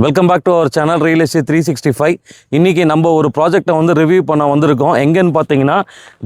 Welcome back to our channel real estate 365. இன்றைக்கி நம்ம ஒரு ப்ராஜெக்டை வந்து ரிவ்யூ பண்ண வந்திருக்கோம். எங்கேன்னு பார்த்தீங்கன்னா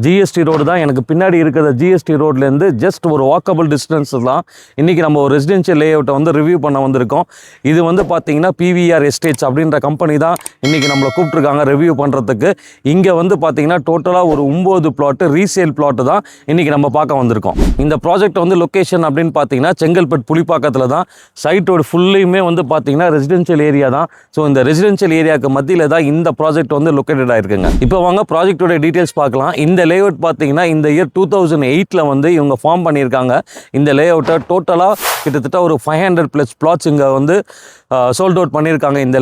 ஜிஎஸ்டி ரோடு தான். எனக்கு பின்னாடி இருக்கிற ஜிஎஸ்டி ரோட்லேருந்து ஜஸ்ட் ஒரு வாக்கபிள் டிஸ்டன்ஸ் தான். இன்றைக்கி நம்ம ஒரு ரெசிடென்ஷியல் லேஅவுட்டை வந்து ரிவ்யூ பண்ண வந்திருக்கோம். இது வந்து பார்த்தீங்கன்னா பிவிஆர் எஸ்டேட்ஸ் அப்படின்ற கம்பெனி தான் இன்றைக்கி நம்மளை கூப்பிட்ருக்காங்க ரிவ்யூ பண்ணுறதுக்கு. இங்கே வந்து பார்த்தீங்கன்னா டோட்டலாக ஒரு 9 பிளாட்டு ரீசேல் பிளாட்டு தான் இன்றைக்கி நம்ம பார்க்க வந்திருக்கோம். இந்த ப்ராஜெக்ட் வந்து லொக்கேஷன் அப்படின்னு பார்த்தீங்கன்னா செங்கல்பட்டு புலிப்பாக்கத்தில் தான். சைட்டோட ஃபுல்லையுமே வந்து பார்த்தீங்கன்னா ரெசிடென்ஷியல் ஏரியா தான். ஸோ இந்த ரெசிடென்ஷியல் ஏரியாவுக்கு மத்தியில் தான் இந்த ப்ராஜெக்ட் வந்து லொக்கேட்டட் ஆயிருக்குங்க. இப்போ வாங்க ப்ராஜெக்டோட டீட்டெயில்ஸ் பார்க்கலாம். இந்த லேஅவுட் பார்த்தீங்கன்னா இந்த இயர் 2008 வந்து இவங்க ஃபார்ம் பண்ணியிருக்காங்க. இந்த லேஅவுட்டை டோட்டலாக கிட்டத்தட்ட ஒரு 500+ பிளாட்ஸ் இங்கே வந்து சோல்ட் அவுட் பண்ணியிருக்காங்க. இந்த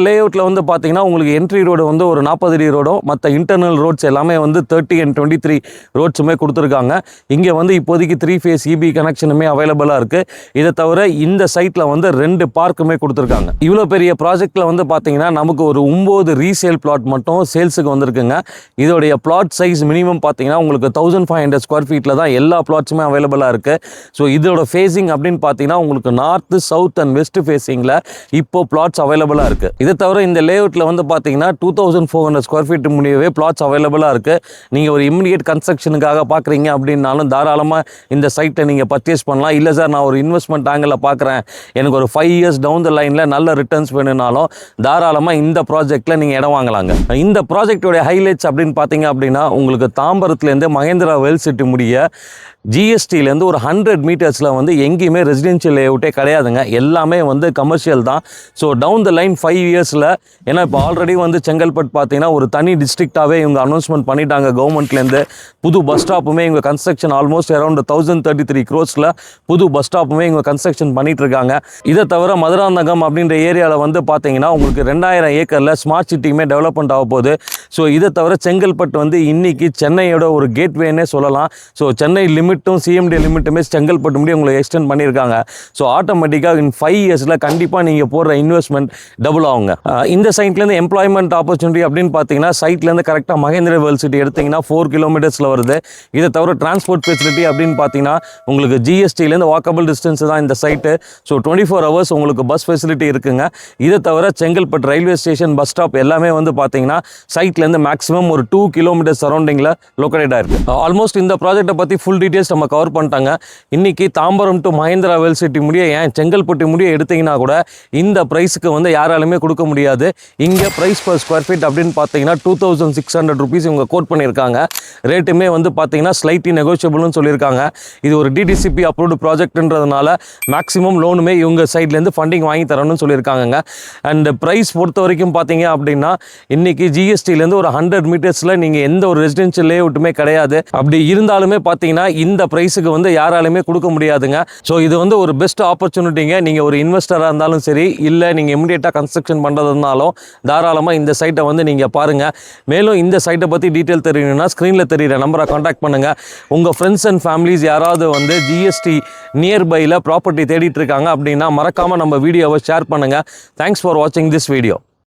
லேஅவுட்டில் வந்து பார்த்தீங்கன்னா உங்களுக்கு என்ட்ரி ரோடு வந்து ஒரு 40 அடி ரோடும் மற்ற இன்டர்னல் ரோட்ஸ் எல்லாமே வந்து 30 and 23 ரோட்ஸுமே கொடுத்துருக்காங்க. இங்கே வந்து இப்போதைக்கு 3 phase EB கனெக்ஷனுமே அவைலபிளாக இருக்குது. இதை தவிர இந்த சைட்டில் வந்து 2 பார்க்குமே கொடுத்துருக்காங்க. இவ்வளோ பெரிய ப்ராஜெக்டில் வந்து பார்த்தீங்கன்னா நமக்கு ஒரு 9 ரீசேல் பிளாட் மட்டும் சேல்ஸுக்கு வந்திருக்குங்க. இதோடைய பிளாட் சைஸ் மினிமம் பார்த்தீங்கன்னா உங்களுக்கு 1500 ஸ்கொயர் ஃபீட்டில் தான் எல்லா பிளாட்ஸுமே அவைலபிளாக இருக்குது. ஸோ இதோட ஃபேஸிங் அப்படின்னு பார்த்தீங்கன்னா உங்களுக்கு நார்த்து, சவுத் அண்ட் வெஸ்ட் ஃபேஸிங்கில் இப்போ பிளாட்ஸ் அவைலபிளாக இருக்குது. இதை தவிர இந்த லேஅவுட்டில் வந்து பார்த்தீங்கன்னா 2400 ஸ்கொயர் ஃபீட் முடியவே பிளாட்ஸ் அவைலபிளாக இருக்குது. நீங்கள் ஒரு இம்மிடியேட் கன்ஸ்ட்ரக்ஷனுக்காக பார்க்குறீங்க அப்படின்னாலும் தாராளமாக இந்த சைட்டை நீங்கள் பர்ச்சேஸ் பண்ணலாம். இல்லை சார் நான் ஒரு இன்வெஸ்ட்மெண்ட் ஆங்கிளில் பார்க்குறேன், எனக்கு ஒரு 5 years டவுன் த லைனில் நல்ல ரிட்டர்ன்ஸ் வேணும்னாலும் தாராளமாக இந்த ப்ராஜெக்டில் நீங்கள் இடம் வாங்கலாங்க. இந்த ப்ராஜெக்டோடைய ஹைலைட்ஸ் அப்படின்னு பார்த்தீங்க அப்படின்னா உங்களுக்கு தாம்பரத்துலேருந்து மகேந்திரா வேல் சிட்டி முடிய ஜிஎஸ்டிலேருந்து ஒரு 100 மீட்டர்ஸில் வந்து எங்கேயுமே ரெசிடென்ஷியல் லேஅவுட்டே கிடையாதுங்க. எல்லாமே வந்து கமர்ஷியல் தான். ஸோ டவுன் த லைன் 5 இயர்ஸில், ஏன்னா இப்போ ஆல்ரெடி வந்து செங்கல்பட்டு பார்த்தீங்கன்னா ஒரு தனி டிஸ்ட்ரிக்டாகவே இவங்க அனௌன்ஸ்மெண்ட் பண்ணிட்டாங்க கவர்மெண்ட்லேருந்து. புது பஸ் ஸ்டாப்புமே இவங்க கன்ஸ்ட்ரக்ஷன் ஆல்மோஸ்ட் அரௌண்ட் 1033 crores புது பஸ் ஸ்டாப்புமே இவங்க கன்ஸ்ட்ரக்ஷன் பண்ணிட்டு இருக்காங்க. இதை தவிர மதுராந்தகம் அப்படின்ற ஏரியாவில் வந்து பார்த்தீங்கன்னா உங்களுக்கு 2000 ஏக்கரில் ஸ்மார்ட் சிட்டியுமே டெவலப்மெண்ட் ஆக போகுது. ஸோ இதை தவிர செங்கல்பட்டு வந்து இன்னைக்கு சென்னையோட ஒரு கேட்வேன்னே சொல்லலாம். ஸோ சென்னை லிமிட்டும் சிஎம்டி லிமிட்டுமே செங்கல்பட்டு முடியும் உங்களுக்கு எக்ஸ்டெண்ட் பண்ணியிருக்காங்க. ஸோ ஆட்டோமேட்டிக்காக இன் 5 இயர்ஸில் கண்டிப்பாக நீங்கள் போடுற இன்வெஸ்ட்மெண்ட் டபுள் ஆகுங்க. இந்த சைட்லேருந்து எம்ப்ளாய்மெண்ட் ஆப்பர்ச்சுனிட்டி அப்படின்னு பார்த்தீங்கன்னா சைட்லேருந்து கரெக்டாக மகேந்திர வேல் சிட்டி எடுத்திங்கன்னா 4 kilometers வருது. இதை தவிர டிரான்ஸ்போர்ட் ஃபெசிலிட்டி அப்படின்னு பார்த்தீங்கன்னா உங்களுக்கு ஜிஎஸ்டிலேருந்து வாக்கபிள் டிஸ்டன்ஸ் தான் இந்த சைட்டு. ஸோ 24 hours உங்களுக்கு பஸ் ஃபெசிலிட்டி இருக்குங்க. இதை தவிர Chengalpattu railway station, bus stop எல்லாமே வந்து பார்த்தீங்கன்னா சைட்லேருந்து மேக்ஸிமம் ஒரு 2 kilometers சரௌண்டிங்கில் லொக்கேட் ஆயிருக்கு. ஆல்மோஸ்ட் இந்த ப்ராஜெக்ட்டை பற்றி ஃபுல் டீட்டெயில்ஸ் நம்ம கவர் பண்ணிட்டாங்க. இன்றைக்கி Tambaram to Mahindra world city முடிய, ஏன் செங்கல்பட்டு முடிய எடுத்திங்கன்னா கூட இந்த ப்ரைஸுக்கு வந்து யாராலுமே கொடுக்க முடியாது. இங்கே ப்ரைஸ் பர் ஸ்கொயர் ஃபீட் அப்படின்னு பார்த்தீங்கன்னா 2600 rupees இவங்க கோட் பண்ணியிருக்காங்க. ரேட்டுமே வந்து பார்த்தீங்கன்னா ஸ்லைட்லி நெகோஷியபிள்னு சொல்லியிருக்காங்க. இது ஒரு டிடிசிபி அப்ரூவ்டு ப்ராஜெக்ட்ன்றதுனால மேக்ஸிமம் லோனுமே இவங்க சைட்லேருந்து ஃபண்டிங் வாங்கி தரணும்னு சொல்லியிருக்காங்க. அண்ட் ப்ரைஸ் பொறுத்த வரைக்கும் பார்த்தீங்க அப்படின்னா இன்றைக்கி ஜிஎஸ்டிலேருந்து ஒரு 100 மீட்டர்ஸில் நீங்கள் எந்த ஒரு ரெசிடென்ஷியல் லேஅவுட்டுமே கிடையாது. அப்படி இருந்தாலுமே பார்த்தீங்கன்னா இந்த ப்ரைஸுக்கு வந்து யாராலுமே கொடுக்க முடியாதுங்க. ஸோ இது வந்து ஒரு பெஸ்ட் ஆப்பர்ச்சுனிட்டிங்க. நீங்கள் ஒரு இன்வெஸ்டராக இருந்தாலும் சரி, இல்லை நீங்கள் இமிடியேட்டாக கன்ஸ்ட்ரக்ஷன் பண்ணுறதுனாலும் தாராளமாக இந்த சைட்டை வந்து நீங்கள் பாருங்கள். மேலும் இந்த சைட்டை பற்றி டீட்டெயில் தெரியணும்னா ஸ்க்ரீனில் தெரிகிற நம்பரை காண்டாக்ட் பண்ணுங்கள். உங்கள் ஃப்ரெண்ட்ஸ் அண்ட் ஃபேமிலிஸ் யாராவது வந்து ஜிஎஸ்டி நியர்பையில் ப்ராப்பர்ட்டி தேடிட்டு இருக்காங்க அப்படின்னா மறக்காமல் நம்ம வீடியோவை ஷேர் பண்ணுங்கள். தேங்க்ஸ் ஃபார் வாட்சிங் திஸ் வீடியோ.